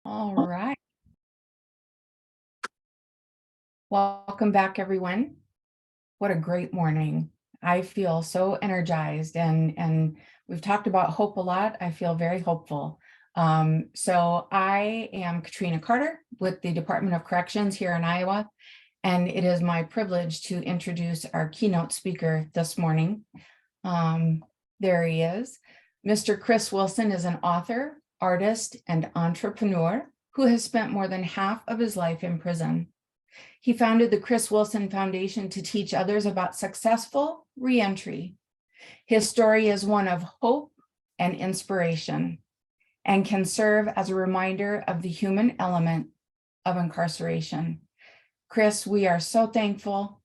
All right. Welcome back, everyone. What a great morning. I feel so energized and we've talked about hope a lot. I feel very hopeful. So I am Katrina Carter with the Department of Corrections here in Iowa, and it is my privilege to introduce our keynote speaker this morning. There he is. Mr. Chris Wilson is an author, artist, and entrepreneur who has spent more than half of his life in prison. He founded the Chris Wilson Foundation to teach others about successful reentry. His story is one of hope and inspiration and can serve as a reminder of the human element of incarceration. Chris, we are so thankful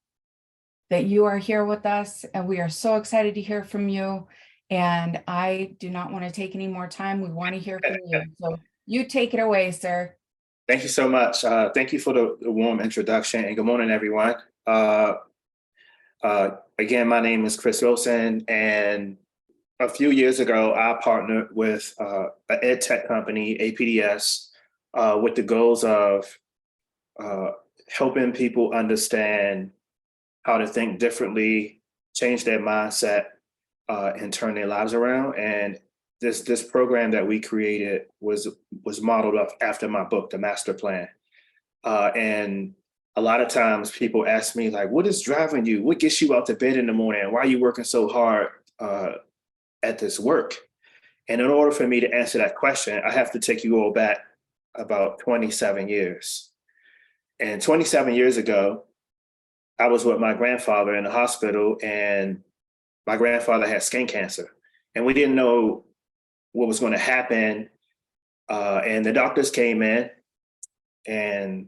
that you are here with us, and we are so excited to hear from you. And I do not want to take any more time. We want to hear from you. So you take it away, sir. Thank you so much. Thank you for the warm introduction, and good morning, everyone. Again, my name is Chris Wilson, and a few years ago, I partnered with an ed tech company, APDS, with the goals of helping people understand how to think differently, change their mindset, and turn their lives around. And this program that we created was modeled after my book, The Master Plan. And a lot of times people ask me, like, what is driving you? What gets you out to bed in the morning? Why are you working so hard at this work? And in order for me to answer that question, I have to take you all back about 27 years. And 27 years ago, I was with my grandfather in the hospital, and my grandfather had skin cancer. And we didn't know what was going to happen. And the doctors came in and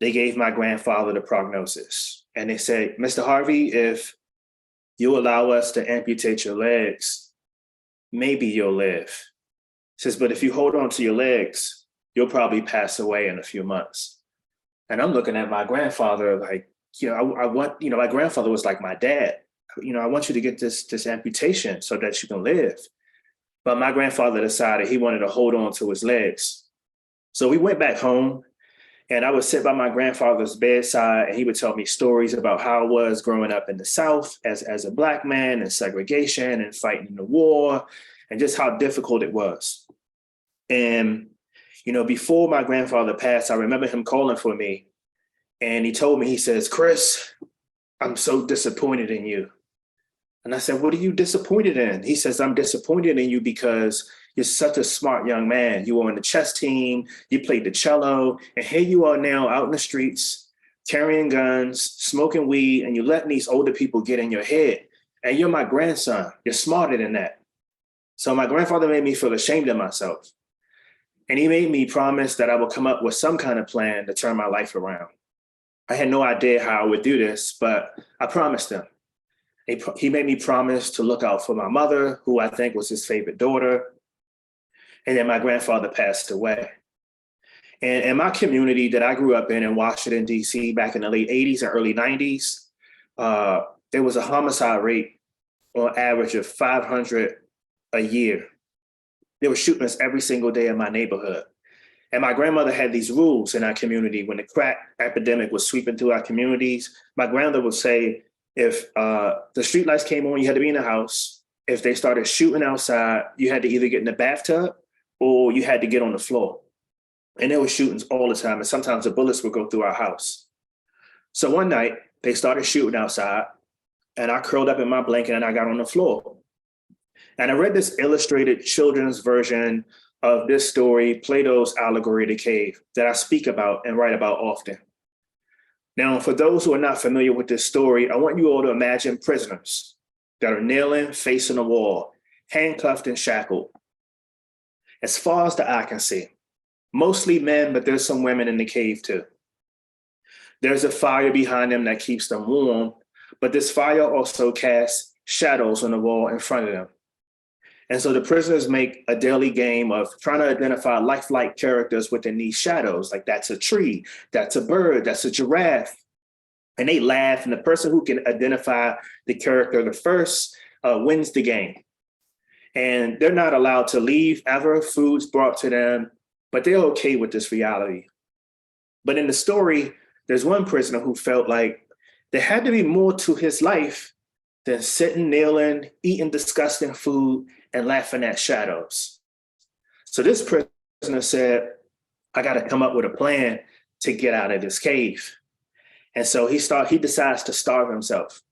they gave my grandfather the prognosis. And they said, Mr. Harvey, if you allow us to amputate your legs, maybe you'll live. He says, but if you hold on to your legs, you'll probably pass away in a few months. And I'm looking at my grandfather like, I want, my grandfather was like my dad. I want you to get this amputation so that you can live. But my grandfather decided he wanted to hold on to his legs. So we went back home, and I would sit by my grandfather's bedside, and he would tell me stories about how it was growing up in the South as a Black man, and segregation and fighting in the war, and just how difficult it was. And, before my grandfather passed, I remember him calling for me, and he told me, he says, Chris, I'm so disappointed in you. And I said, what are you disappointed in? He says, I'm disappointed in you because you're such a smart young man. You were on the chess team, you played the cello, and here you are now out in the streets, carrying guns, smoking weed, and you're letting these older people get in your head. And you're my grandson. You're smarter than that. So my grandfather made me feel ashamed of myself. And he made me promise that I would come up with some kind of plan to turn my life around. I had no idea how I would do this, but I promised him. He made me promise to look out for my mother, who I think was his favorite daughter. And then my grandfather passed away. And in my community that I grew up in Washington, D.C., back in the late 80s and early 90s, there was a homicide rate on average of 500 a year. There were shootings every single day in my neighborhood. And my grandmother had these rules in our community. When the crack epidemic was sweeping through our communities, my grandmother would say, if the streetlights came on, you had to be in the house. If they started shooting outside, you had to either get in the bathtub or you had to get on the floor. And there were shootings all the time. And sometimes the bullets would go through our house. So one night they started shooting outside, and I curled up in my blanket and I got on the floor. And I read this illustrated children's version of this story, Plato's Allegory of the Cave, that I speak about and write about often. Now, for those who are not familiar with this story, I want you all to imagine prisoners that are kneeling, facing a wall, handcuffed and shackled. As far as the eye can see, mostly men, but there's some women in the cave too. There's a fire behind them that keeps them warm, but this fire also casts shadows on the wall in front of them. And so the prisoners make a daily game of trying to identify lifelike characters within these shadows. Like, that's a tree, that's a bird, that's a giraffe. And they laugh, and the person who can identify the character the first wins the game. And they're not allowed to leave ever. Food's brought to them. but they're okay with this reality. But in the story, there's one prisoner who felt like there had to be more to his life than sitting, kneeling, eating disgusting food, and laughing at shadows. So this prisoner said, I got to come up with a plan to get out of this cave. And so he decides to starve himself.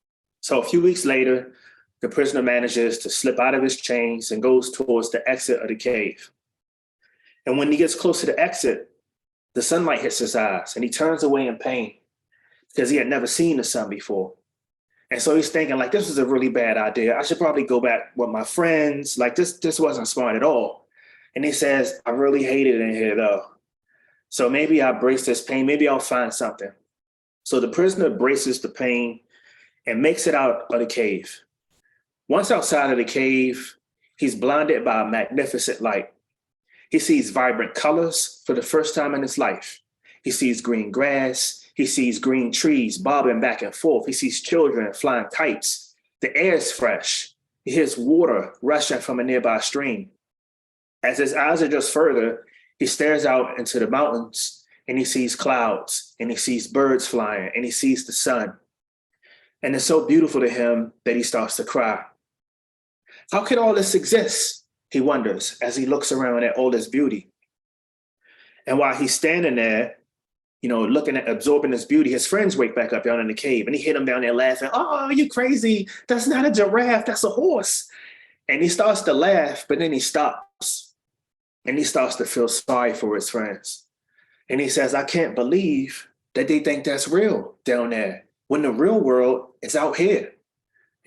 So a few weeks later, the prisoner manages to slip out of his chains and goes towards the exit of the cave. And when he gets close to the exit, the sunlight hits his eyes and he turns away in pain because he had never seen the sun before. And so he's thinking like, this was a really bad idea. I should probably go back with my friends. Like this wasn't smart at all. And he says, I really hate it in here though. So maybe I'll brace this pain. Maybe I'll find something. So the prisoner braces the pain and makes it out of the cave. Once outside of the cave, he's blinded by a magnificent light. He sees vibrant colors for the first time in his life. He sees green grass. He sees green trees bobbing back and forth. He sees children flying kites. The air is fresh. He hears water rushing from a nearby stream. As his eyes adjust further, he stares out into the mountains and he sees clouds and he sees birds flying and he sees the sun. And it's so beautiful to him that he starts to cry. How could all this exist? He wonders as he looks around at all this beauty. And while he's standing there, looking at absorbing this beauty, his friends wake back up down in the cave and he hit him down there laughing. Oh, you crazy. That's not a giraffe. That's a horse. And he starts to laugh, but then he stops and he starts to feel sorry for his friends. And he says, I can't believe that they think that's real down there when the real world is out here.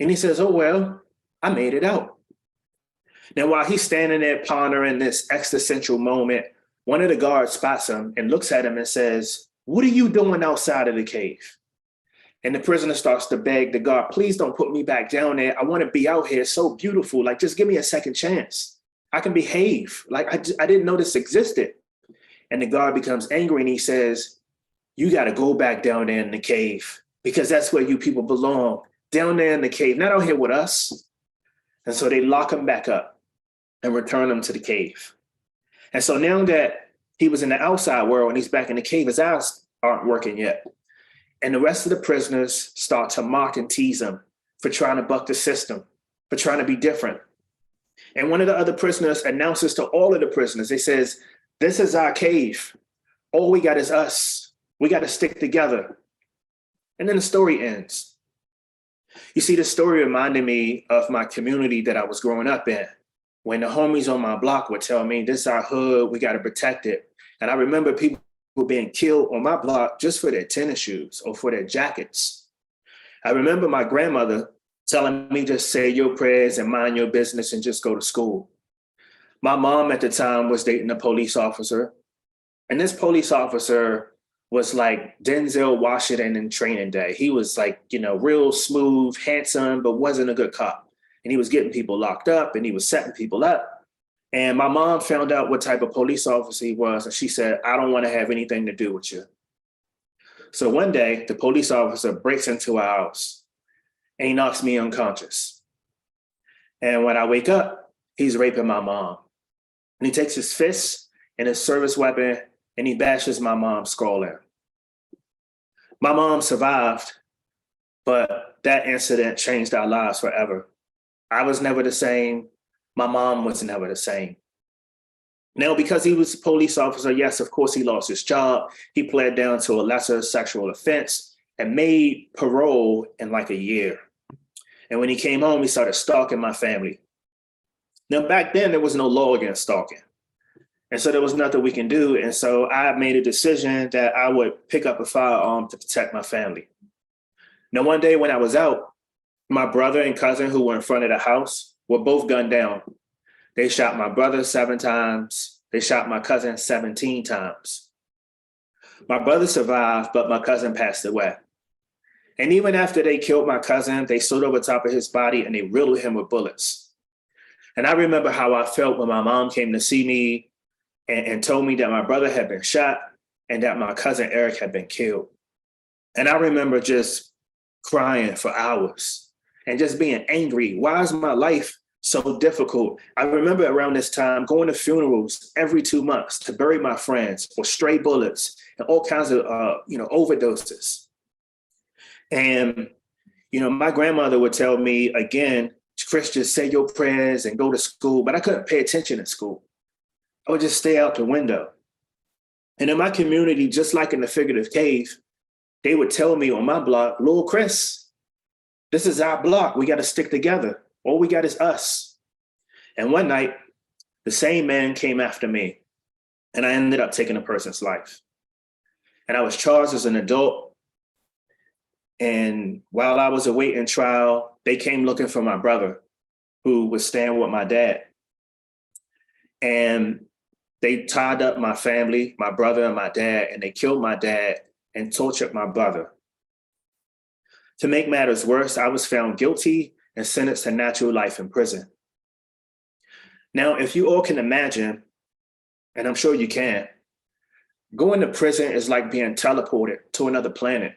And he says, oh, well, I made it out. Now, while he's standing there pondering this existential moment, one of the guards spots him and looks at him and says, what are you doing outside of the cave? And the prisoner starts to beg the guard, please don't put me back down there. I want to be out here. It's so beautiful. Like, just give me a second chance. I can behave. Like, I didn't know this existed. And the guard becomes angry and he says, you got to go back down there in the cave because that's where you people belong. Down there in the cave, not out here with us. And so they lock him back up and return him to the cave. And so now that he was in the outside world and he's back in the cave, his eyes aren't working yet. And the rest of the prisoners start to mock and tease him for trying to buck the system, for trying to be different. And one of the other prisoners announces to all of the prisoners, he says, this is our cave. All we got is us. We got to stick together. And then the story ends. You see, the story reminded me of my community that I was growing up in. When the homies on my block would tell me, this is our hood, we got to protect it. And I remember people being killed on my block just for their tennis shoes or for their jackets. I remember my grandmother telling me just say your prayers and mind your business and just go to school. My mom at the time was dating a police officer. And this police officer was like Denzel Washington in Training Day. He was like, real smooth, handsome, but wasn't a good cop. And he was getting people locked up and he was setting people up. And my mom found out what type of police officer he was. And she said, I don't want to have anything to do with you. So one day the police officer breaks into our house and he knocks me unconscious. And when I wake up, he's raping my mom. And he takes his fist and his service weapon and he bashes my mom's skull in. My mom survived, but that incident changed our lives forever. I was never the same. My mom was never the same. Now, because he was a police officer, yes, of course, he lost his job. He pled down to a lesser sexual offense and made parole in like a year. And when he came home, he started stalking my family. Now, back then, there was no law against stalking. And so there was nothing we can do. And so I made a decision that I would pick up a firearm to protect my family. Now, one day when I was out, my brother and cousin who were in front of the house were both gunned down. They shot my brother 7 times. They shot my cousin 17 times. My brother survived, but my cousin passed away. And even after they killed my cousin, they stood over top of his body and they riddled him with bullets. And I remember how I felt when my mom came to see me and told me that my brother had been shot and that my cousin Eric had been killed. And I remember just crying for hours and just being angry. Why is my life so difficult. I remember around this time going to funerals every 2 months to bury my friends for stray bullets and all kinds of, overdoses. And, my grandmother would tell me again, Chris, just say your prayers and go to school. But I couldn't pay attention at school. I would just stay out the window. And in my community, just like in the figurative cave, they would tell me on my block, Lord Chris, this is our block. We got to stick together. All we got is us. And one night, the same man came after me, and I ended up taking a person's life. And I was charged as an adult. And while I was awaiting trial, they came looking for my brother, who was staying with my dad. And they tied up my family, my brother and my dad, and they killed my dad and tortured my brother. To make matters worse, I was found guilty and sentenced to natural life in prison. Now, if you all can imagine, and I'm sure you can, going to prison is like being teleported to another planet.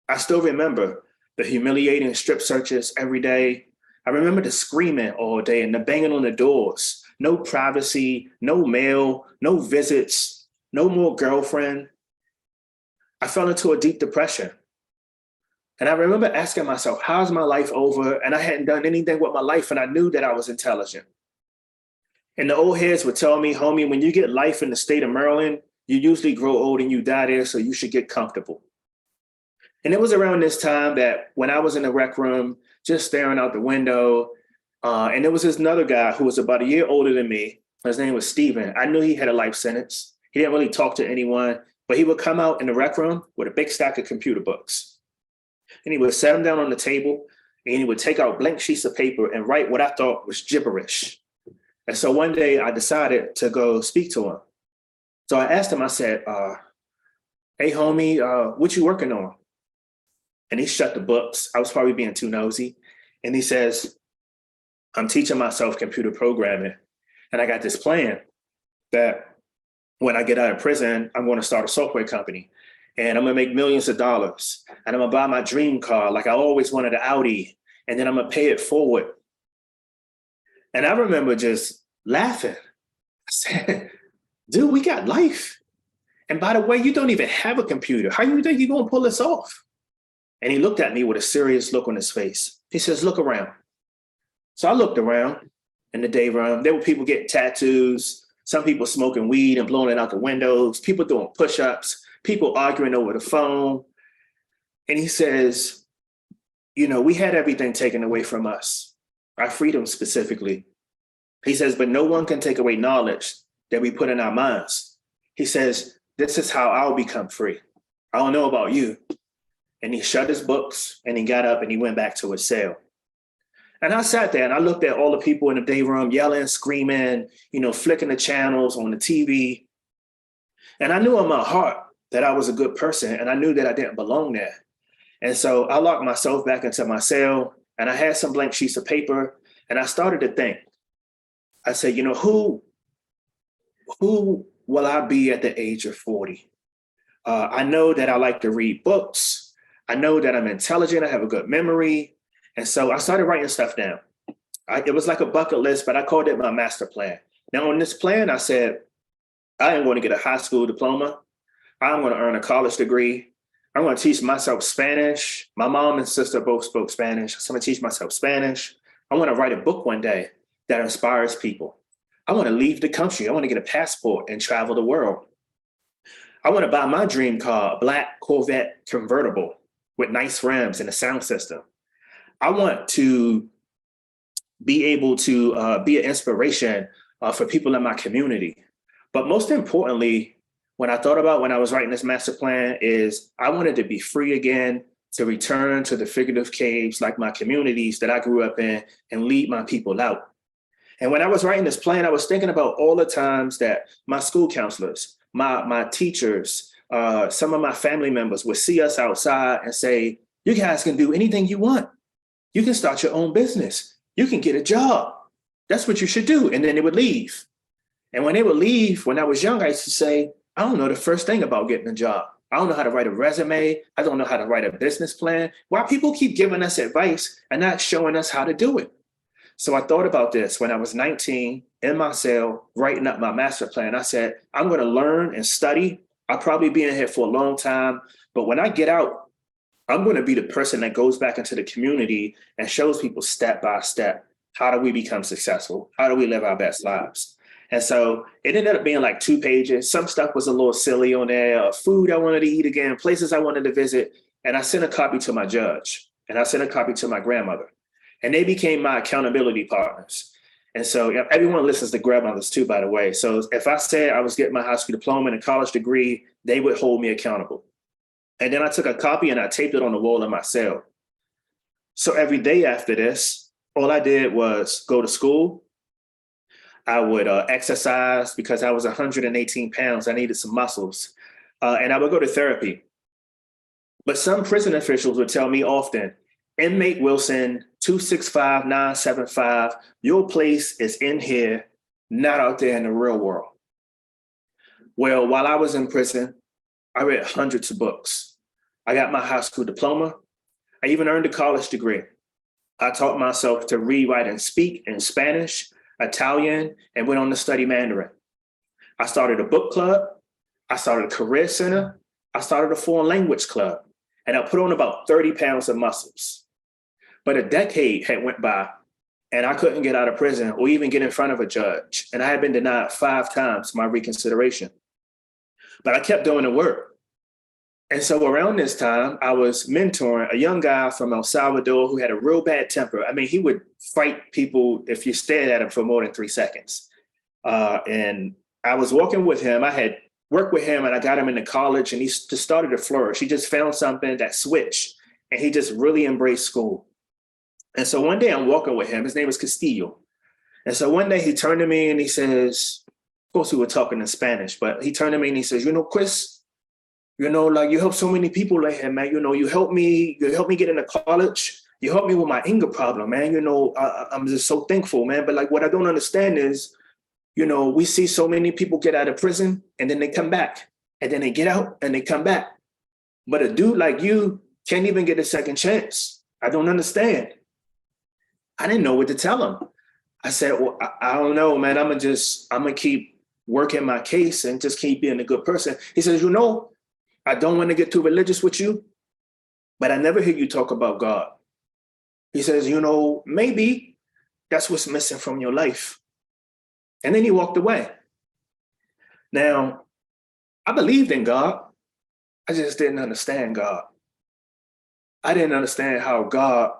I still remember the humiliating strip searches every day. I remember the screaming all day and the banging on the doors. No privacy, no mail, no visits, no more girlfriend. I fell into a deep depression. And I remember asking myself, how's my life over? And I hadn't done anything with my life, and I knew that I was intelligent. And the old heads would tell me, homie, when you get life in the state of Maryland, you usually grow old and you die there, so you should get comfortable. And it was around this time that when I was in the rec room, just staring out the window, and there was this another guy who was about a year older than me. His name was Steven. I knew he had a life sentence. He didn't really talk to anyone, but he would come out in the rec room with a big stack of computer books. And he would set them down on the table, and he would take out blank sheets of paper and write what I thought was gibberish. And so one day I decided to go speak to him. So I asked him, I said, hey, homie, what you working on? And he shut the books. I was probably being too nosy. And he says, I'm teaching myself computer programming. And I got this plan that when I get out of prison, I'm going to start a software company. And I'm going to make millions of dollars. And I'm going to buy my dream car like I always wanted, an Audi. And then I'm going to pay it forward. And I remember just laughing. I said, dude, we got life. And by the way, you don't even have a computer. How you think you're going to pull this off? And he looked at me with a serious look on his face. He says, look around. So I looked around in the day room. There were people getting tattoos, some people smoking weed and blowing it out the windows, people doing push-ups, people arguing over the phone. And he says, we had everything taken away from us, our freedom specifically. He says, but no one can take away knowledge that we put in our minds. He says, this is how I'll become free. I don't know about you. And he shut his books and he got up and he went back to his cell. And I sat there and I looked at all the people in the day room yelling, screaming, flicking the channels on the TV. And I knew in my heart that I was a good person, and I knew that I didn't belong there. And so I locked myself back into my cell, and I had some blank sheets of paper, and I started to think. I said, who will I be at the age of 40? I know that I like to read books. I know that I'm intelligent. I have a good memory. And so I started writing stuff down. It was like a bucket list, but I called it my master plan. Now, on this plan, I said, I am going to get a high school diploma. I'm going to earn a college degree. I'm going to teach myself Spanish. My mom and sister both spoke Spanish. So I'm going to teach myself Spanish. I want to write a book one day that inspires people. I want to leave the country. I want to get a passport and travel the world. I want to buy my dream car, a black Corvette convertible with nice rims and a sound system. I want to be able to be an inspiration for people in my community. But most importantly, when I thought about when I was writing this master plan is I wanted to be free again, to return to the figurative caves like my communities that I grew up in and lead my people out. And when I was writing this plan, I was thinking about all the times that my school counselors, my teachers, some of my family members would see us outside and say, you guys can do anything you want. You can start your own business. You can get a job. That's what you should do. And then they would leave. And when they would leave, when I was young, I used to say, I don't know the first thing about getting a job. I don't know how to write a resume. I don't know how to write a business plan. Why people keep giving us advice and not showing us how to do it? So I thought about this when I was 19 in my cell, writing up my master plan. I said, I'm going to learn and study. I'll probably be in here for a long time. But when I get out, I'm going to be the person that goes back into the community and shows people step by step, how do we become successful? How do we live our best lives? And so it ended up being like 2 pages. Some stuff was a little silly on there, food I wanted to eat again, places I wanted to visit. And I sent a copy to my judge and I sent a copy to my grandmother. And they became my accountability partners. And so everyone listens to grandmothers too, by the way. So if I said I was getting my high school diploma and a college degree, they would hold me accountable. And then I took a copy and I taped it on the wall in my cell. So every day after this, all I did was go to school. I would exercise because I was 118 pounds. I needed some muscles. And I would go to therapy. But some prison officials would tell me often, inmate Wilson, 265-975, your place is in here, not out there in the real world. Well, while I was in prison, I read hundreds of books. I got my high school diploma. I even earned a college degree. I taught myself to read, write, and speak in Spanish, Italian, and went on to study Mandarin. I started a book club. I started a career center. I started a foreign language club. And I put on about 30 pounds of muscles. But a decade had went by and I couldn't get out of prison or even get in front of a judge. And I had been denied 5 times my reconsideration. But I kept doing the work. And so around this time, I was mentoring a young guy from El Salvador who had a real bad temper. I mean, he would fight people if you stared at him for more than 3 seconds. And I was walking with him. I had worked with him and I got him into college and he just started to flourish. He just found something that switched and he just really embraced school. And so one day I'm walking with him. His name is Castillo. And so one day he turned to me and he says, of course we were talking in Spanish, but he turned to me and he says, Chris, like you help so many people like him, man. You helped me get into college. You helped me with my anger problem, man. I'm just so thankful, man. But like what I don't understand is, we see so many people get out of prison and then they come back and then they get out and they come back. But a dude like you can't even get a second chance. I don't understand. I didn't know what to tell him. I said, well, I don't know, man. I'm gonna keep working my case and just keep being a good person. He says, I don't want to get too religious with you, but I never hear you talk about God. He says, maybe that's what's missing from your life. And then he walked away. Now, I believed in God. I just didn't understand God. I didn't understand how God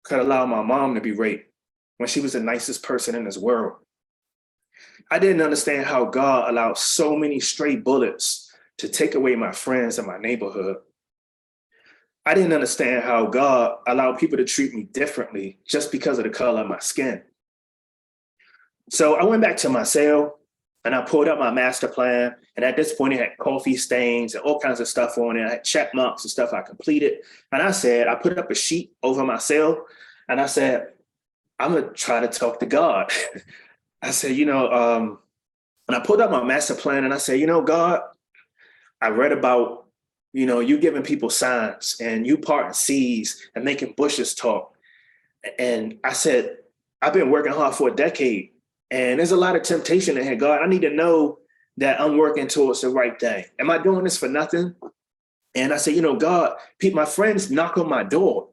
could allow my mom to be raped when she was the nicest person in this world. I didn't understand how God allowed so many stray bullets to take away my friends in my neighborhood. I didn't understand how God allowed people to treat me differently just because of the color of my skin. So I went back to my cell and I pulled up my master plan. And at this point, it had coffee stains and all kinds of stuff on it. I had check marks and stuff I completed. And I put up a sheet over my cell and I said, I'm going to try to talk to God. I said, and I pulled up my master plan and I said, God, I read about, you giving people signs and you parting seas and making bushes talk. And I said, I've been working hard for a decade and there's a lot of temptation in here. God, I need to know that I'm working towards the right thing. Am I doing this for nothing? And I said, God, my friends knock on my door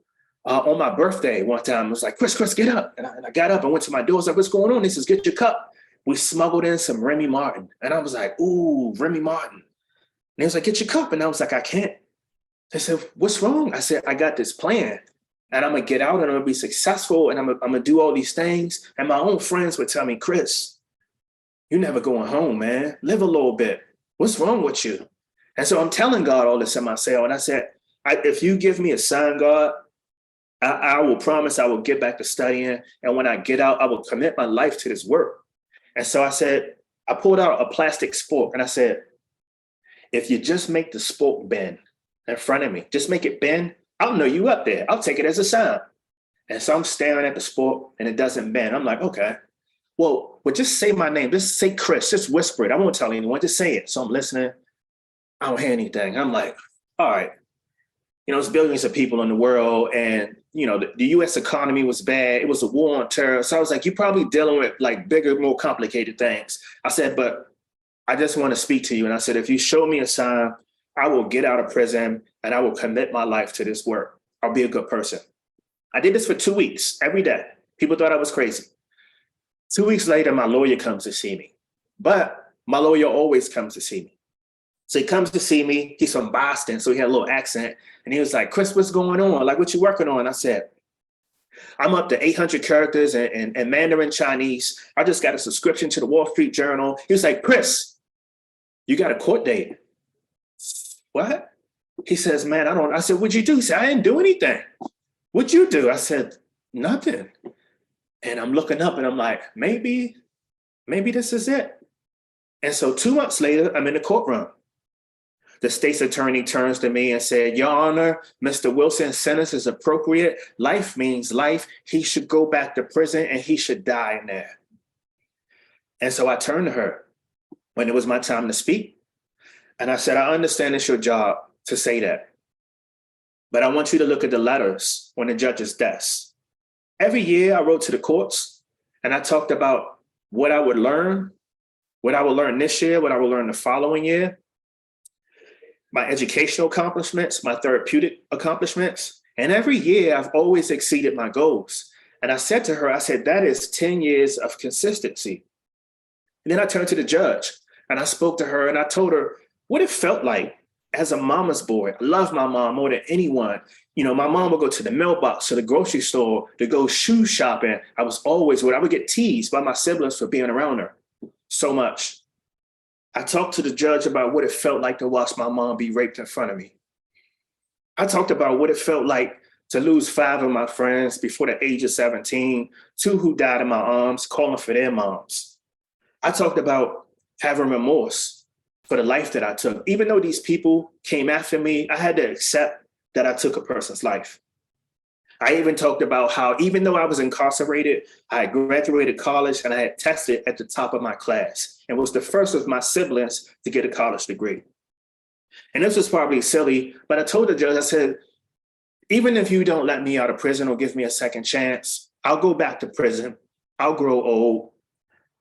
on my birthday one time. It was like, Chris, get up. And I got up and went to my door. I was like, what's going on? He says, get your cup. We smuggled in some Remy Martin. And I was like, ooh, Remy Martin. And he was like, get your cup. And I was like, I can't. They said, what's wrong? I said, I got this plan and I'm going to get out and I'm going to be successful and I'm going to do all these things. And my own friends would tell me, Chris, you're never going home, man. Live a little bit. What's wrong with you? And so I'm telling God all this in my cell. And I said, if you give me a sign, God, I will promise I will get back to studying. And when I get out, I will commit my life to this work. And so I said, I pulled out a plastic spork and I said, if you just make the spork bend in front of me, just make it bend, I'll know you up there. I'll take it as a sign. And so I'm staring at the spork and it doesn't bend. I'm like, okay, well, just say my name. Just say Chris, just whisper it. I won't tell anyone, just say it. So I'm listening. I don't hear anything. I'm like, all right, there's billions of people in the world and the US economy was bad. It was a war on terror. So I was like, you're probably dealing with like bigger, more complicated things. I said, but I just want to speak to you. And I said, if you show me a sign, I will get out of prison and I will commit my life to this work. I'll be a good person. I did this for 2 weeks, every day. People thought I was crazy. 2 weeks later, my lawyer comes to see me. But my lawyer always comes to see me. So he comes to see me. He's from Boston, so he had a little accent. And he was like, Chris, what's going on? Like, what you working on? I said, I'm up to 800 characters in Mandarin Chinese. I just got a subscription to the Wall Street Journal. He was like, Chris, you got a court date. What? He says, man, I said, what'd you do? He said, I didn't do anything. What'd you do? I said, nothing. And I'm looking up and I'm like, maybe this is it. And so 2 months later, I'm in the courtroom. The state's attorney turns to me and said, Your Honor, Mr. Wilson's sentence is appropriate. Life means life. He should go back to prison and he should die in there. And so I turned to her when it was my time to speak. And I said, I understand it's your job to say that. But I want you to look at the letters on the judge's desk. Every year I wrote to the courts and I talked about what I would learn this year, what I would learn the following year, my educational accomplishments, my therapeutic accomplishments. And every year I've always exceeded my goals. And I said to her, that is 10 years of consistency. And then I turned to the judge and I spoke to her and I told her what it felt like as a mama's boy. I love my mom more than anyone. My mom would go to the mailbox, to the grocery store, to go shoe shopping. I would get teased by my siblings for being around her so much. I talked to the judge about what it felt like to watch my mom be raped in front of me. I talked about what it felt like to lose 5 of my friends before the age of 17, 2 who died in my arms, calling for their moms. I talked about having remorse for the life that I took. Even though these people came after me, I had to accept that I took a person's life. I even talked about how, even though I was incarcerated, I had graduated college and I had tested at the top of my class and was the first of my siblings to get a college degree. And this was probably silly, but I told the judge, I said, even if you don't let me out of prison or give me a second chance, I'll go back to prison. I'll grow old,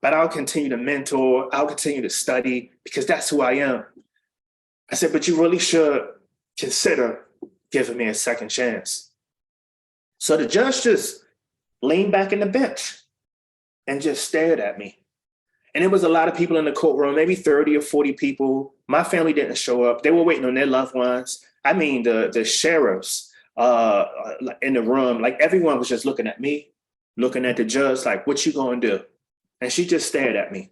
but I'll continue to mentor. I'll continue to study because that's who I am. I said, but you really should consider giving me a second chance. So the judge just leaned back in the bench and just stared at me. And it was a lot of people in the courtroom, maybe 30 or 40 people. My family didn't show up. They were waiting on their loved ones. I mean, the sheriffs in the room, like everyone was just looking at me, looking at the judge, like, what you gonna do? And she just stared at me.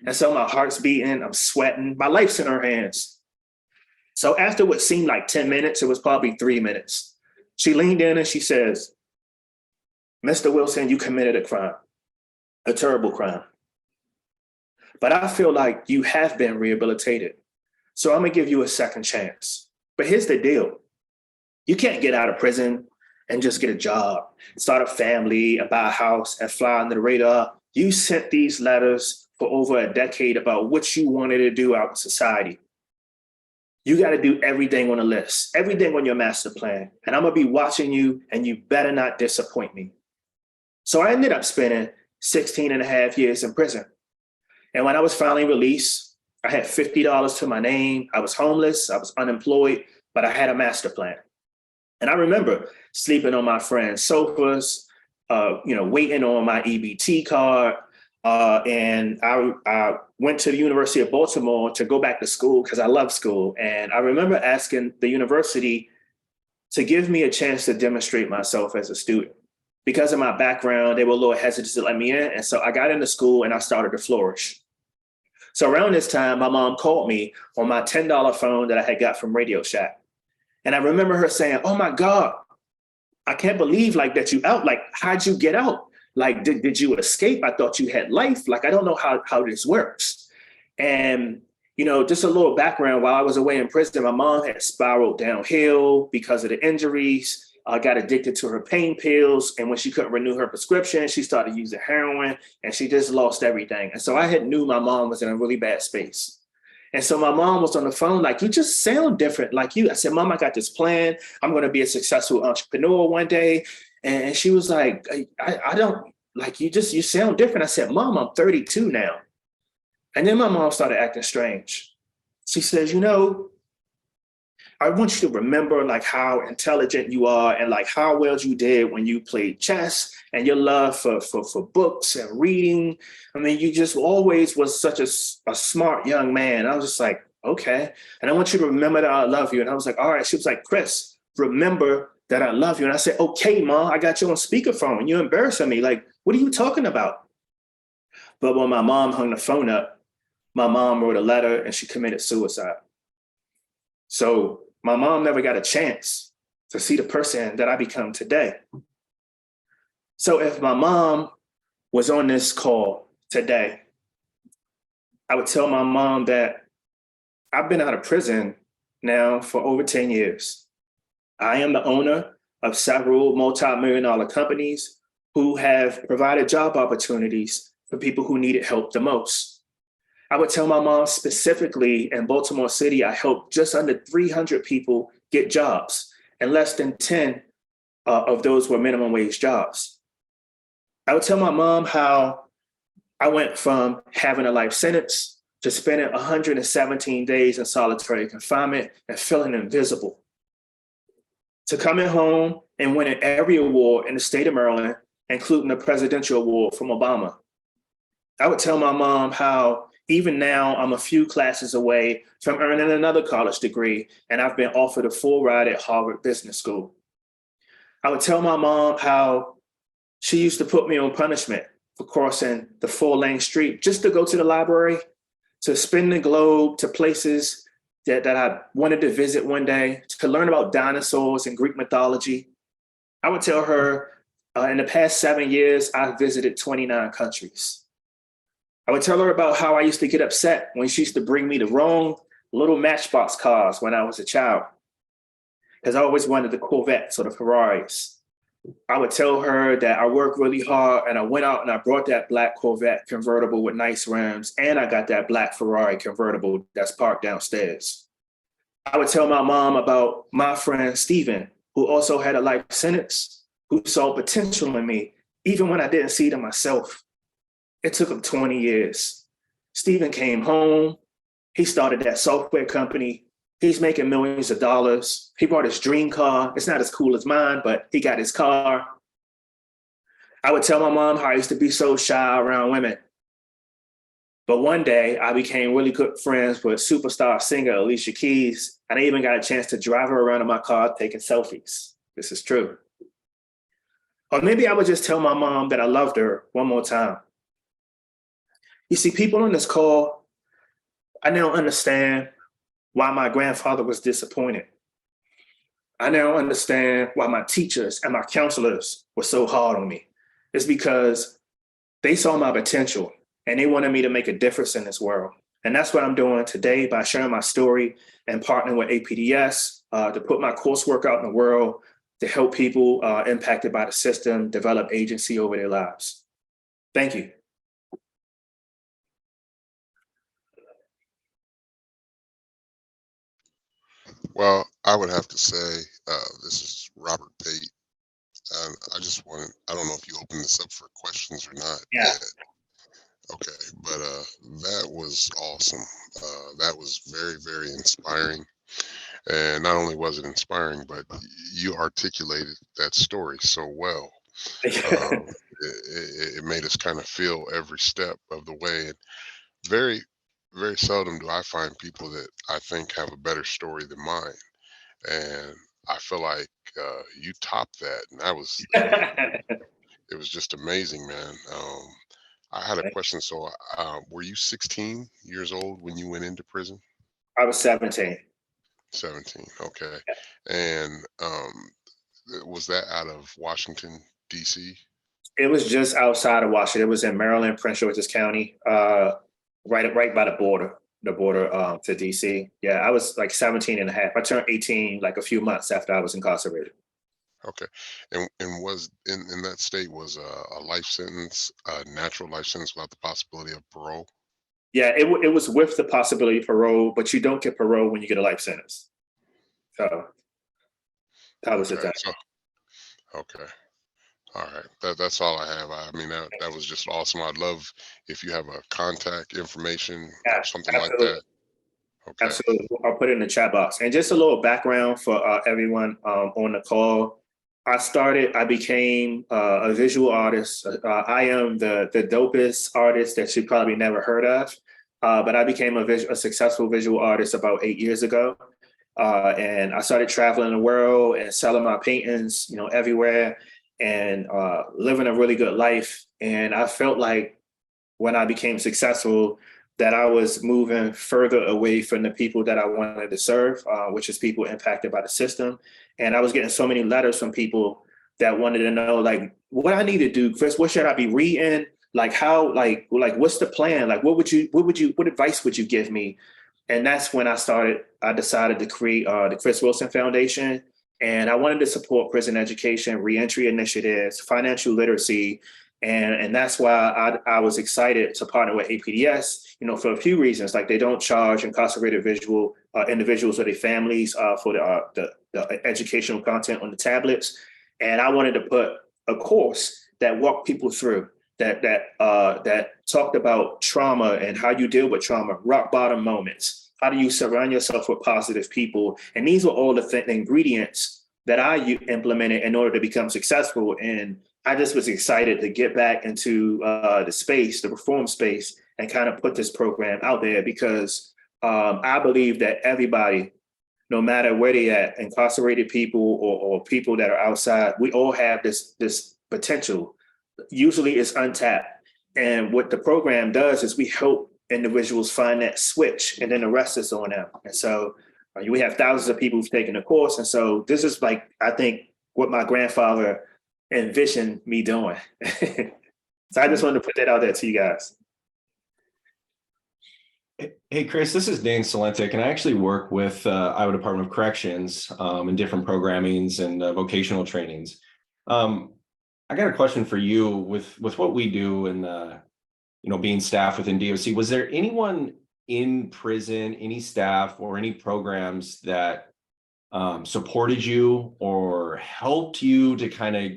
And so my heart's beating, I'm sweating, my life's in her hands. So after what seemed like 10 minutes, it was probably 3 minutes. She leaned in and she says, Mr. Wilson, you committed a crime, a terrible crime. But I feel like you have been rehabilitated. So I'm gonna give you a second chance. But here's the deal. You can't get out of prison and just get a job, start a family, and buy a house and fly under the radar. You sent these letters for over a decade about what you wanted to do out in society. You got to do everything on the list, everything on your master plan. And I'm going to be watching you and you better not disappoint me. So I ended up spending 16 and a half years in prison. And when I was finally released, I had $50 to my name. I was homeless. I was unemployed, but I had a master plan. And I remember sleeping on my friends' sofas, waiting on my EBT card. And I went to the University of Baltimore to go back to school because I love school. And I remember asking the university to give me a chance to demonstrate myself as a student. Because of my background, they were a little hesitant to let me in. And so I got into school and I started to flourish. So around this time, my mom called me on my $10 phone that I had got from Radio Shack. And I remember her saying, oh my God, I can't believe that you out. Like, how'd you get out? Like, did you escape? I thought you had life. Like, I don't know how this works. And, just a little background, while I was away in prison, my mom had spiraled downhill because of the injuries, got addicted to her pain pills. And when she couldn't renew her prescription, she started using heroin and she just lost everything. And so I had knew my mom was in a really bad space. And so my mom was on the phone, like, you just sound different like you. I said, Mom, I got this plan. I'm going to be a successful entrepreneur one day. And she was like, I don't like you sound different. I said, Mom, I'm 32 now. And then my mom started acting strange. She says, I want you to remember like how intelligent you are and like how well you did when you played chess and your love for books and reading. I mean, you just always was such a smart young man. I was just like, okay. And I want you to remember that I love you. And I was like, all right. She was like, Chris, remember that I love you. And I said, okay, Mom, I got you on speakerphone and you're embarrassing me. Like, what are you talking about? But when my mom hung the phone up, my mom wrote a letter and she committed suicide. So my mom never got a chance to see the person that I become today. So if my mom was on this call today, I would tell my mom that I've been out of prison now for over 10 years. I am the owner of several multi-million dollar companies who have provided job opportunities for people who needed help the most. I would tell my mom specifically in Baltimore City, I helped just under 300 people get jobs, and less than 10 of those were minimum wage jobs. I would tell my mom how I went from having a life sentence to spending 117 days in solitary confinement and feeling invisible, to coming home and winning every award in the state of Maryland, including the presidential award from Obama. I would tell my mom how even now I'm a few classes away from earning another college degree, and I've been offered a full ride at Harvard Business School. I would tell my mom how she used to put me on punishment for crossing the 4-lane street just to go to the library, to spin the globe, to places that I wanted to visit one day, to learn about dinosaurs and Greek mythology. I would tell her in the past 7 years, I've visited 29 countries. I would tell her about how I used to get upset when she used to bring me the wrong little Matchbox cars when I was a child, because I always wanted the Corvettes or the Ferraris. I would tell her that I worked really hard and I went out and I brought that black Corvette convertible with nice rims, and I got that black Ferrari convertible that's parked downstairs. I would tell my mom about my friend Steven, who also had a life sentence, who saw potential in me, even when I didn't see it in myself. It took him 20 years. Steven came home. He started that software company. He's making millions of dollars. He bought his dream car. It's not as cool as mine, but he got his car. I would tell my mom how I used to be so shy around women. But one day I became really good friends with superstar singer Alicia Keys, and I even got a chance to drive her around in my car taking selfies. This is true. Or maybe I would just tell my mom that I loved her one more time. You see, people on this call, I now understand why my grandfather was disappointed. I now understand why my teachers and my counselors were so hard on me. It's because they saw my potential and they wanted me to make a difference in this world. And that's what I'm doing today by sharing my story and partnering with APDS to put my coursework out in the world to help people impacted by the system develop agency over their lives. Thank you. Well, I would have to say this is Robert Pate. I don't know if you opened this up for questions or not Yeah. yet. Okay, but that was awesome. That was very, very inspiring. And not only was it inspiring, but you articulated that story so well. It made us kind of feel every step of the way. And very, very seldom do I find people that I think have a better story than mine. And I feel like you topped that, and it was just amazing, man. I had a question. So, were you 16 years old when you went into prison? I was 17. 17. Okay. And was that out of Washington, D.C.? It was just outside of Washington. It was in Maryland, Prince George's County, right by the border to DC. Yeah, I was like 17 and a half. I turned 18 like a few months after I was incarcerated. Okay. And was in that state was a life sentence, a natural life sentence without the possibility of parole? Yeah, it was with the possibility of parole, but you don't get parole when you get a life sentence. So that was the Okay. thing. So okay. All right. That's all I have. I mean that was just awesome. I'd love if you have a contact information Yeah, or something like absolutely. that. Okay. Absolutely. I'll put it in the chat box. And just a little background for everyone on the call. I became a visual artist. I am the dopest artist that you probably never heard of. But I became a successful visual artist about 8 years ago. And I started traveling the world and selling my paintings, everywhere and living a really good life. And I felt like when I became successful, that I was moving further away from the people that I wanted to serve, which is people impacted by the system. And I was getting so many letters from people that wanted to know, like, what I need to do, Chris. What should I be reading? Like, how, what's the plan? Like, what advice would you give me? And that's when I decided to create the Chris Wilson Foundation. And I wanted to support prison education, reentry initiatives, financial literacy. And that's why I was excited to partner with APDS, for a few reasons. Like, they don't charge incarcerated visual individuals or their families for the educational content on the tablets. And I wanted to put a course that walked people through that talked about trauma and how you deal with trauma, rock bottom moments. How do you surround yourself with positive people? And these were all the ingredients that I implemented in order to become successful. And I just was excited to get back into the reform space, and kind of put this program out there because I believe that everybody, no matter where they at, incarcerated people or people that are outside, we all have this potential. Usually it's untapped. And what the program does is we help individuals find that switch, and then the rest is on them. And so we have thousands of people who've taken the course. And so this is, like, I think, what my grandfather envisioned me doing. So I just wanted to put that out there to you guys. Hey, Chris, this is Dan Salentic, and I actually work with Iowa Department of Corrections in different programmings and vocational trainings. I got a question for you with what we do and being staff within DOC. Was there anyone in prison, any staff or any programs that supported you or helped you to kind of,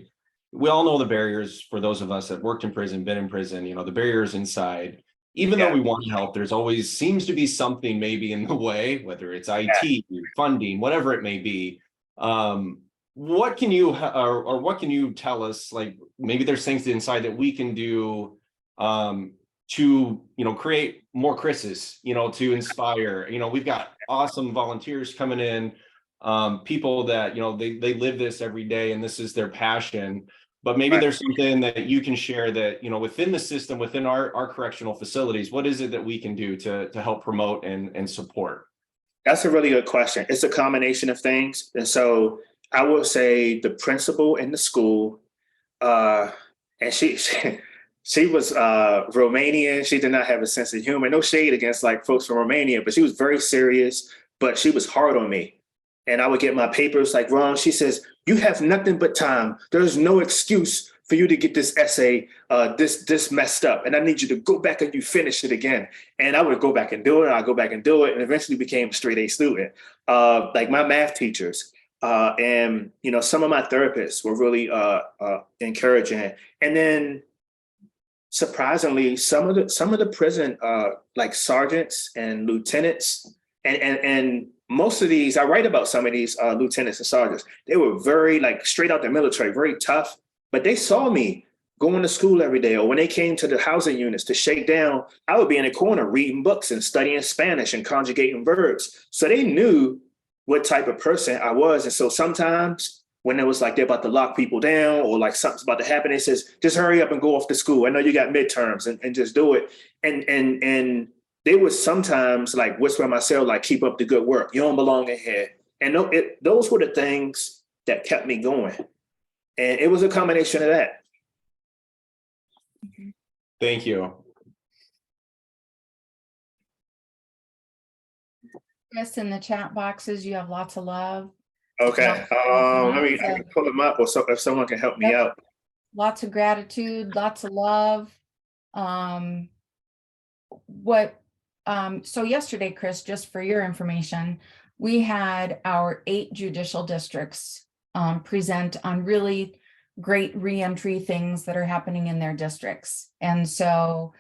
we all know the barriers for those of us that worked in prison, been in prison, the barriers inside. Even though we want to help, there's always seems to be something maybe in the way, whether it's IT, funding, whatever it may be. What can you or what can you tell us? Like, maybe there's things inside that we can do to create more Chris's, to inspire. We've got awesome volunteers coming in, people that they live this every day and this is their passion. But maybe there's something that you can share that, within the system, within our correctional facilities, what is it that we can do to help promote and support? That's a really good question. It's a combination of things. And so I will say the principal in the school, and she was Romanian. She did not have a sense of humor. No shade against folks from Romania, but she was very serious, but she was hard on me. And I would get my papers wrong. She says, "You have nothing but time. There's no excuse for you to get this essay this messed up. And I need you to go back and you finish it again." And I would go back and do it. And I'd go back and do it, and eventually became a straight A student. My math teachers and some of my therapists were really encouraging. And then surprisingly, some of the prison sergeants and lieutenants and most of these, I write about some of these lieutenants and sergeants. They were very straight out the military, very tough, but they saw me going to school every day. Or when they came to the housing units to shake down, I would be in a corner reading books and studying Spanish and conjugating verbs. So they knew what type of person I was. And so sometimes when it was they're about to lock people down or something's about to happen, it says, "Just hurry up and go off to school. I know you got midterms," and just do it. And they would sometimes whisper in my cell, "Keep up the good work. You don't belong in here." And those were the things that kept me going. And it was a combination of that. Thank you. Chris, in the chat boxes, you have lots of love. Okay. Let me pull them up, or if someone can help me out. Lots of gratitude, lots of love. What so yesterday, Chris, just for your information, we had our 8 judicial districts present on really great reentry things that are happening in their districts. And so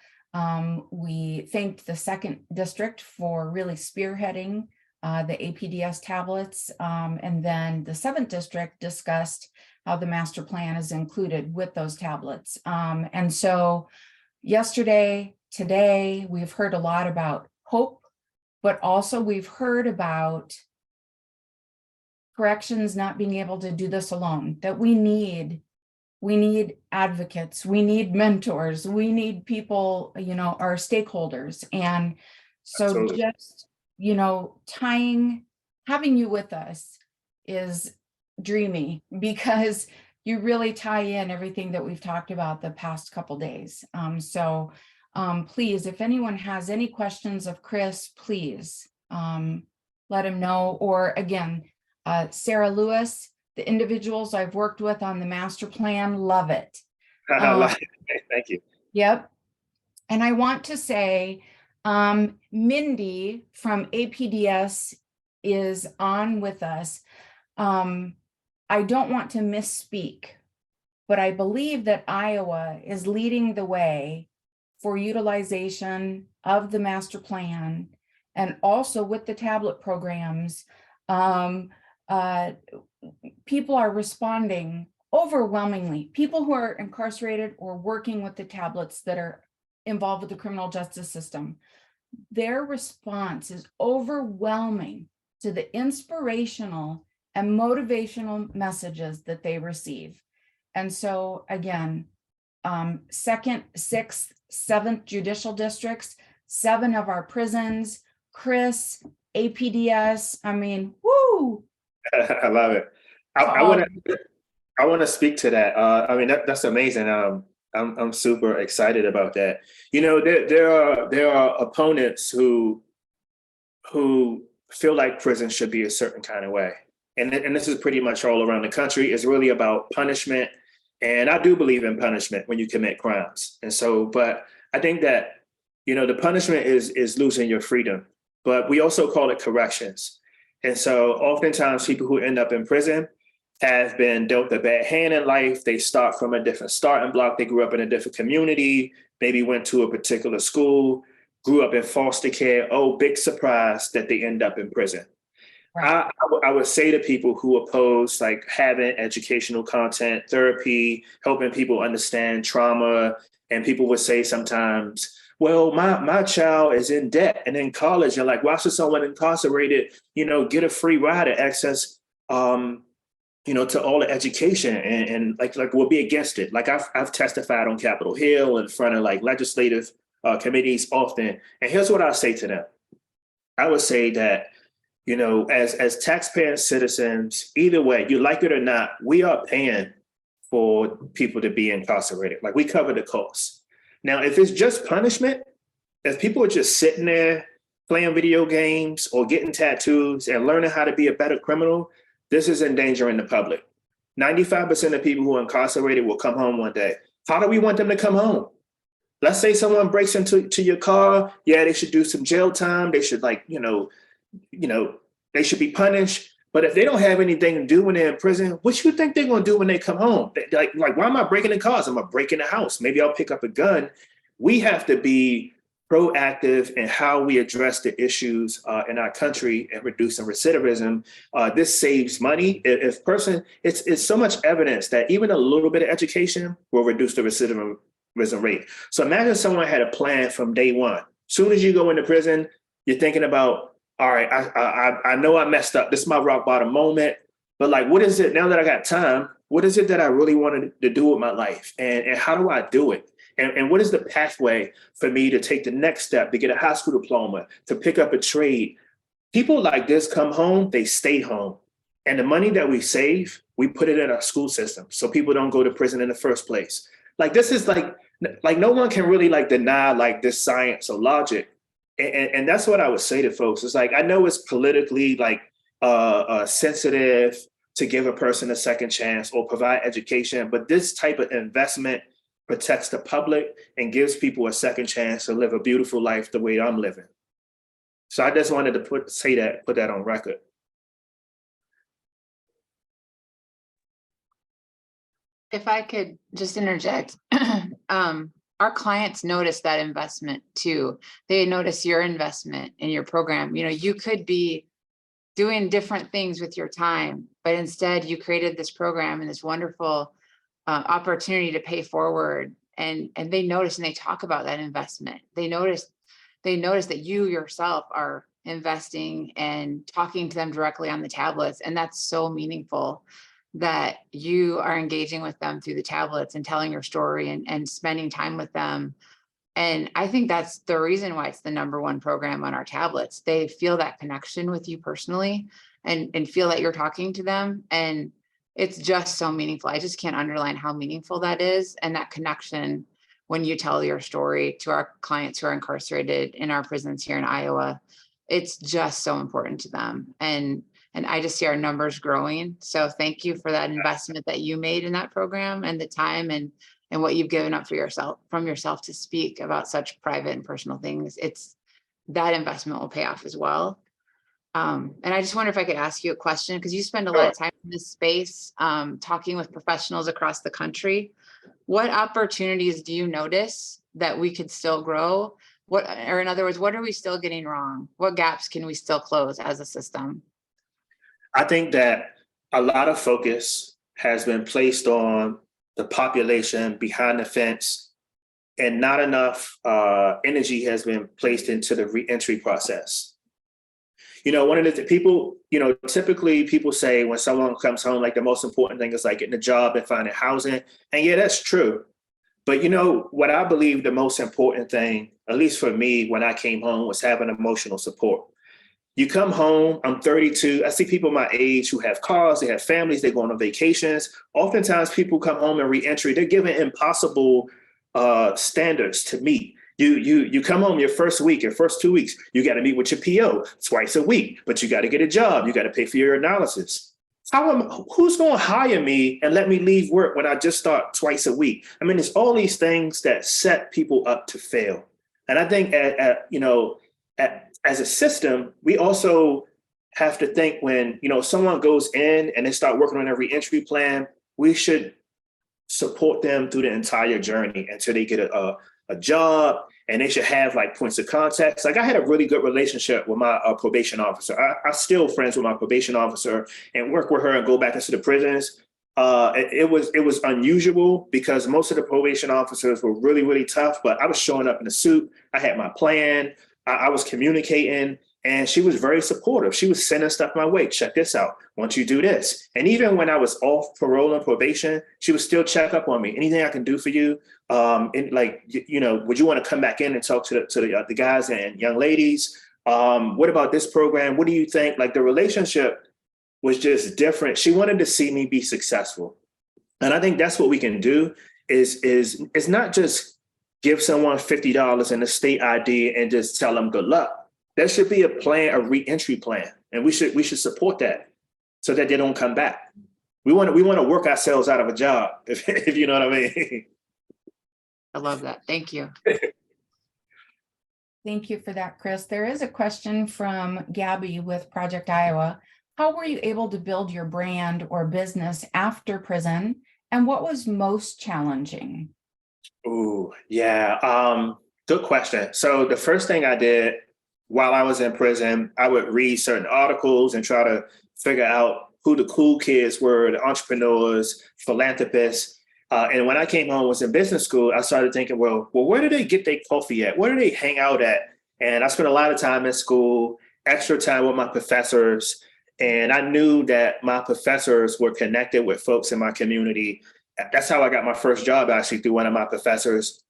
we thanked the 2nd district for really spearheading the APDS tablets. And then the 7th district discussed how the master plan is included with those tablets. And so yesterday, today, we've heard a lot about hope, but also we've heard about corrections not being able to do this alone, that we need advocates, we need mentors, we need people, our stakeholders. And so Absolutely. just, having you with us is dreamy, because you really tie in everything that we've talked about the past couple days. Please, if anyone has any questions of Chris, please let him know. Or again, Sarah Lewis, the individuals I've worked with on the master plan, love it. Thank you. Yep. And I want to say, Mindy from APDS is on with us. I don't want to misspeak, but I believe that Iowa is leading the way for utilization of the master plan, and also with the tablet programs. People are responding overwhelmingly. People who are incarcerated or working with the tablets that are involved with the criminal justice system, their response is overwhelming to the inspirational and motivational messages that they receive. And so again, 2nd, 6th, 7th judicial districts, 7 of our prisons, Chris, APDS, I mean, woo! I love it. I want to speak to that. That's amazing. I'm super excited about that. There are opponents who feel like prison should be a certain kind of way. And this is pretty much all around the country. It's really about punishment. And I do believe in punishment when you commit crimes. And so, but I think that, the punishment is losing your freedom, but we also call it corrections. And so oftentimes people who end up in prison have been dealt a bad hand in life. They start from a different starting block. They grew up in a different community, maybe went to a particular school, grew up in foster care. Oh, big surprise that they end up in prison. Right. I would say to people who oppose like having educational content, therapy, helping people understand trauma, and people would say sometimes, well, my child is in debt and in college, and like, why should someone incarcerated, get a free ride and access, to all the education, and like we'll be against it. Like I've testified on Capitol Hill in front of like legislative committees often, and here's what I say to them. I would say that, as taxpaying citizens, either way, you like it or not, we are paying for people to be incarcerated. Like we cover the costs. Now, if it's just punishment, if people are just sitting there playing video games or getting tattoos and learning how to be a better criminal, this is endangering the public. 95% of people who are incarcerated will come home one day. How do we want them to come home? Let's say someone breaks into your car. Yeah, they should do some jail time. They should they should be punished. But if they don't have anything to do when they're in prison, what you think they're going to do when they come home? Like, why am I breaking in cars? I'm going to break in the house. Maybe I'll pick up a gun. We have to be proactive in how we address the issues in our country and reducing recidivism. This saves money. It's so much evidence that even a little bit of education will reduce the recidivism rate. So imagine someone had a plan from day one. Soon as you go into prison, you're thinking about, all right, I know I messed up. This is my rock bottom moment. But like, what is it now that I got time? What is it that I really wanted to do with my life? And how do I do it? And what is the pathway for me to take the next step, to get a high school diploma, to pick up a trade? People like this come home, they stay home. And the money that we save, we put it in our school system so people don't go to prison in the first place. Like this is like no one can really like deny like this science or logic. And that's what I would say to folks. It's like, I know it's politically like sensitive to give a person a second chance or provide education, but this type of investment protects the public and gives people a second chance to live a beautiful life the way I'm living. So I just wanted to put that on record. If I could just interject, our clients notice that investment too. They notice your investment in your program. You know, you could be doing different things with your time, but instead you created this program and this wonderful opportunity to pay forward. And they notice and they talk about that investment. They notice that you yourself are investing and talking to them directly on the tablets. And that's so meaningful that you are engaging with them through the tablets and telling your story and spending time with them. And I think that's the reason why it's the #1 program on our tablets. They feel that connection with you personally and feel that you're talking to them. And it's just so meaningful. I just can't underline how meaningful that is. And that connection when you tell your story to our clients who are incarcerated in our prisons here in Iowa, it's just so important to them. And I just see our numbers growing. So thank you for that investment that you made in that program and the time and what you've given up for yourself to speak about such private and personal things. It's that investment will pay off as well. And I just wonder if I could ask you a question, because you spend a lot of time in this space, talking with professionals across the country. What opportunities do you notice that we could still grow? Or in other words, what are we still getting wrong? What gaps can we still close as a system? I think that a lot of focus has been placed on the population behind the fence, and not enough energy has been placed into the reentry process. You know, one of the people, you know, typically people say when someone comes home, like the most important thing is like getting a job and finding housing. And yeah, that's true. But you know, what I believe the most important thing, at least for me, when I came home, was having emotional support. You come home, I'm 32, I see people my age who have cars, they have families, they go on vacations. Oftentimes people come home in reentry, they're given impossible standards to meet. You come home your first week, your first 2 weeks, you got to meet with your PO twice a week, but you got to get a job, you got to pay for your analysis. Who's going to hire me and let me leave work when I just start twice a week? I mean, it's all these things that set people up to fail. And I think as a system, we also have to think when, you know, someone goes in and they start working on a reentry plan, we should support them through the entire journey until they get a job, and they should have like points of contact. Like I had a really good relationship with my probation officer. I'm still friends with my probation officer and work with her and go back into the prisons. It was unusual because most of the probation officers were really, really tough, but I was showing up in a suit. I had my plan. I was communicating, and she was very supportive. She was sending stuff my way. Check this out. Once you do this. And even when I was off parole and probation, she would still check up on me. Anything I can do for you? And like, you know, would you want to come back in and talk to the guys and young ladies? What about this program? What do you think? Like the relationship was just different. She wanted to see me be successful. And I think that's what we can do is not just give someone $50 and a state ID and just tell them good luck. There should be a plan, a reentry plan, and we should support that so that they don't come back. We want to work ourselves out of a job, if you know what I mean. I love that. Thank you. Thank you for that, Chris. There is a question from Gabby with Project Iowa. How were you able to build your brand or business after prison, and what was most challenging? Oh, yeah. Good question. So the first thing I did while I was in prison, I would read certain articles and try to figure out who the cool kids were, the entrepreneurs, philanthropists. And when I came home, was in business school, I started thinking, well, where do they get their coffee at? Where do they hang out at? And I spent a lot of time in school, extra time with my professors. And I knew that my professors were connected with folks in my community. That's how I got my first job, actually, through one of my professors.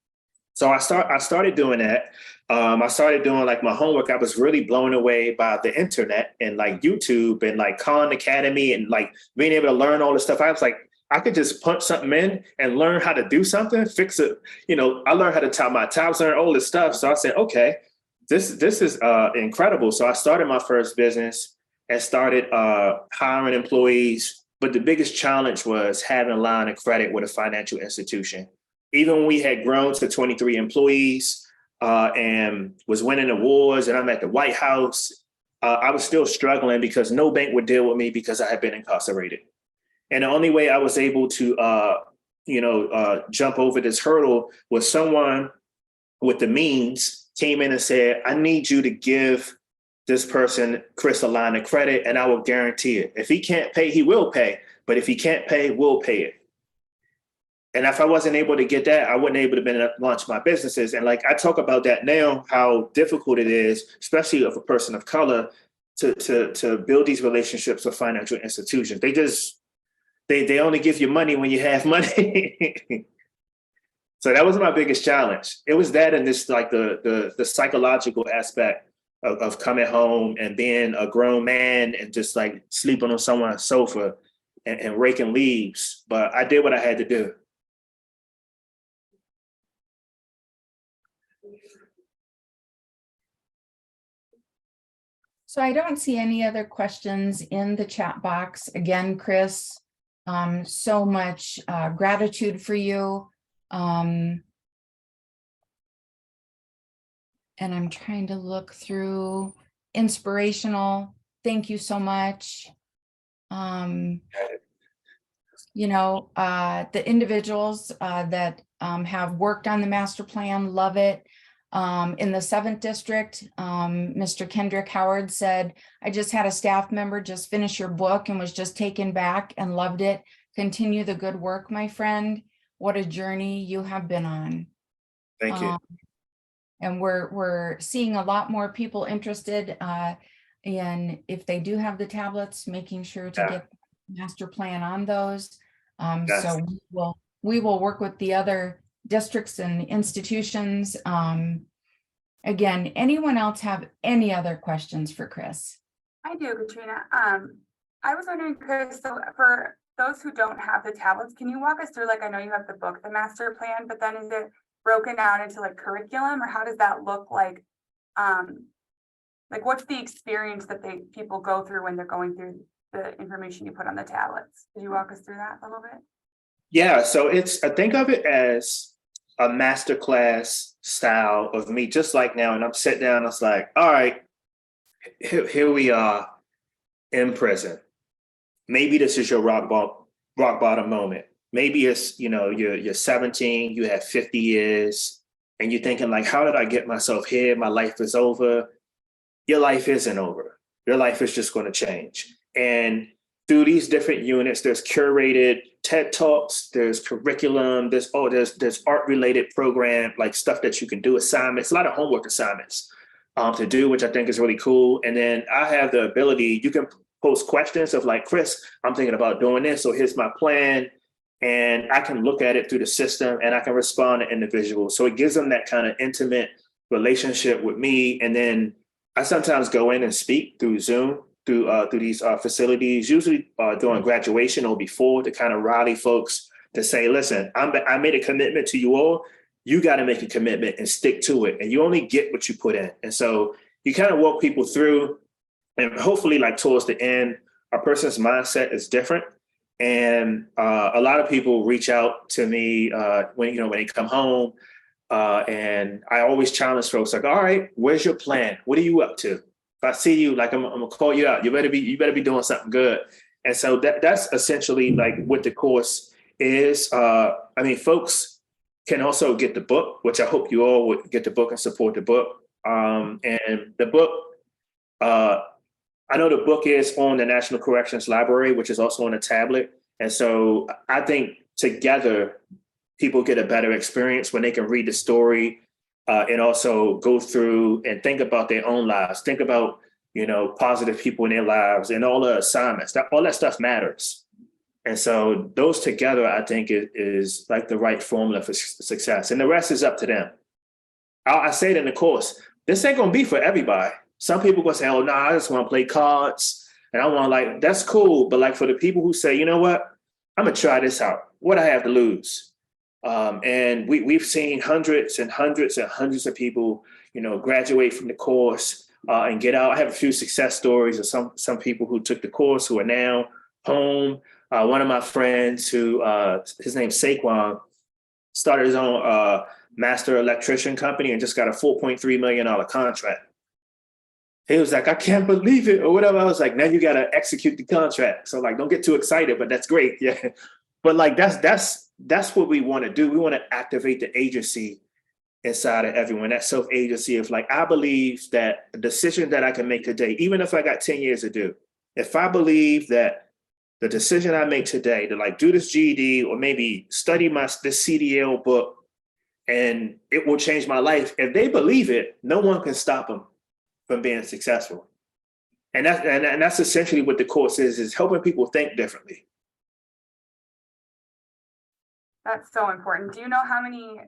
So I started doing that. I started doing like my homework. I was really blown away by the internet and like YouTube and like Khan Academy and like being able to learn all this stuff. I was like, I could just punch something in and learn how to do something, fix it. You know, I learned how to tie my tabs, learn all this stuff. So I said, okay, this is incredible. So I started my first business and started hiring employees. But the biggest challenge was having a line of credit with a financial institution. Even when we had grown to 23 employees, and was winning awards, and I'm at the White House, I was still struggling because no bank would deal with me because I had been incarcerated. And the only way I was able to, jump over this hurdle was someone with the means came in and said, I need you to give this person, Chris, a line of credit, and I will guarantee it. If he can't pay, he will pay. But if he can't pay, we'll pay it. And if I wasn't able to get that, I wouldn't able to been launch my businesses. And like I talk about that now, how difficult it is, especially of a person of color, to build these relationships with financial institutions. They only give you money when you have money. So that was my biggest challenge. It was that, and this like the psychological aspect of coming home and being a grown man and just like sleeping on someone's sofa and raking leaves. But I did what I had to do. So I don't see any other questions in the chat box. Again, Chris, so much gratitude for you. And I'm trying to look through inspirational. Thank you so much. The individuals that have worked on the master plan, love it. In the 7th district, Mr. Kendrick Howard said, I just had a staff member just finish your book and was just taken back and loved it. Continue the good work, my friend. What a journey you have been on. Thank you. And we're seeing a lot more people interested in, if they do have the tablets, making sure to get the master plan on those. So we will work with the other districts and institutions. Again, anyone else have any other questions for Chris? I do, Katrina. I was wondering, Chris, so for those who don't have the tablets, can you walk us through, like, I know you have the book, the master plan, but then is it broken down into like curriculum, or how does that look like? Like, what's the experience that people go through when they're going through the information you put on the tablets? Could you walk us through that a little bit? Yeah, so I think of it as a masterclass style of me, just like now. And I'm sitting down, I was like, all right, here we are in prison. Maybe this is your rock bottom moment. Maybe it's, you're 17, you have 50 years, and you're thinking like, how did I get myself here? My life is over. Your life isn't over. Your life is just going to change. And through these different units, there's curated TED Talks, there's curriculum, there's art-related program, like stuff that you can do, assignments, a lot of homework assignments to do, which I think is really cool. And then I have the ability, you can post questions of like, Chris, I'm thinking about doing this, so here's my plan. And I can look at it through the system and I can respond to individuals. So it gives them that kind of intimate relationship with me. And then I sometimes go in and speak through Zoom, through these facilities, usually during graduation or before, to kind of rally folks to say, listen, I made a commitment to you all. You got to make a commitment and stick to it. And you only get what you put in. And so you kind of walk people through, and hopefully like towards the end, a person's mindset is different. And a lot of people reach out to me when they come home. And I always challenge folks like, all right, where's your plan? What are you up to? If I see you, like, I'm gonna call you out. You better be doing something good. And so that's essentially like what the course is. Folks can also get the book, which I hope you all would get the book and support the book. And the book, I know the book is on the National Corrections Library, which is also on a tablet. And so I think together, people get a better experience when they can read the story and also go through and think about their own lives, think about, positive people in their lives and all the assignments, all that stuff matters. And so those together, I think is like the right formula for success. And the rest is up to them. I say it in the course, this ain't going to be for everybody. Some people going to say, oh, no, I just want to play cards. And I want like, that's cool. But like for the people who say, you know what, I'm going to try this out. What I have to lose? And we've seen hundreds and hundreds and hundreds of people, graduate from the course and get out. I have a few success stories of some people who took the course who are now home. One of my friends who his name's Saquon, started his own master electrician company and just got a $4.3 million contract. He was like, I can't believe it, or whatever. I was like, now you got to execute the contract. So like, don't get too excited, but that's great. Yeah. But like, that's what we want to do. We want to activate the agency inside of everyone, that self-agency of like, I believe that a decision that I can make today, even if I got 10 years to do, if I believe that the decision I make today to like do this GED or maybe study this CDL book and it will change my life, if they believe it, no one can stop them from being successful. And that's essentially what the course is helping people think differently. That's so important. Do you know how many,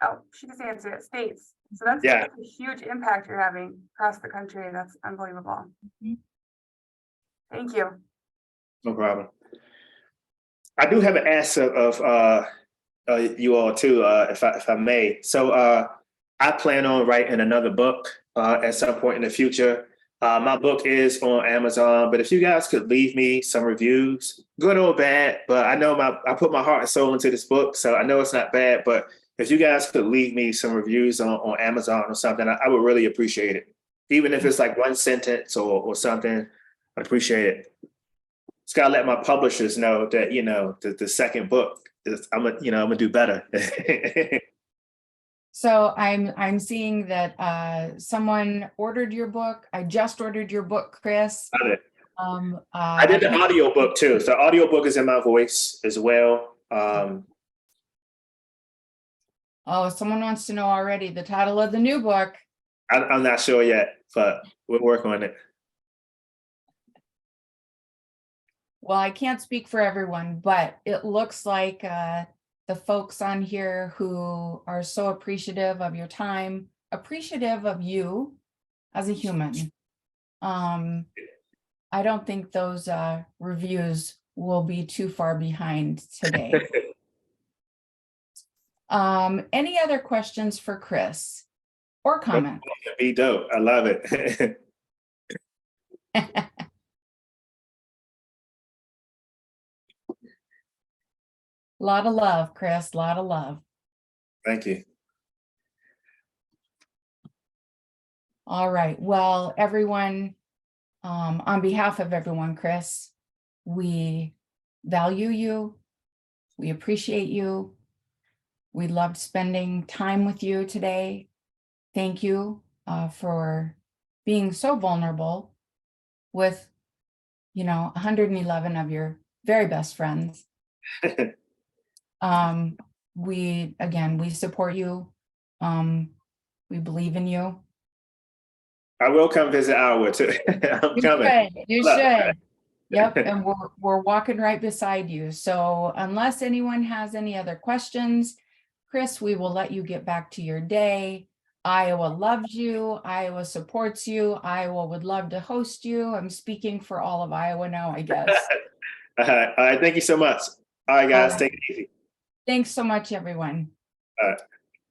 oh, she just answered it, states. So that's a huge impact you're having across the country. That's unbelievable. Thank you. No problem. I do have an ask of you all too, if I may. So I plan on writing another book at some point in the future. My book is on Amazon, but if you guys could leave me some reviews, good or bad, but I know I put my heart and soul into this book, so I know it's not bad, but if you guys could leave me some reviews on Amazon or something, I would really appreciate it. Even if it's like one sentence or something, I'd appreciate it. Just gotta let my publishers know that, you know, the second book is, I'm gonna do better. So I'm seeing that someone ordered your book. I just ordered your book, Chris. I did the audio book too. So the audio book is in my voice as well. Oh, someone wants to know already the title of the new book. I'm not sure yet, but we're working on it. Well, I can't speak for everyone, but it looks like the folks on here who are so appreciative of your time, appreciative of you as a human. I don't think those reviews will be too far behind today. Any other questions for Chris or comments? Be dope. I love it. Lot of love, Chris, lot of love. Thank you. All right, well, everyone, on behalf of everyone, Chris, we value you, we appreciate you, we loved spending time with you today. Thank you for being so vulnerable with, 111 of your very best friends. We support you. We believe in you. I will come visit Iowa too. I'm coming. You should. Yep, and we're walking right beside you. So unless anyone has any other questions, Chris, we will let you get back to your day. Iowa loves you. Iowa supports you. Iowa would love to host you. I'm speaking for all of Iowa now, I guess. All right. Thank you so much. All right, guys. Take it easy. Thanks so much, everyone. All right.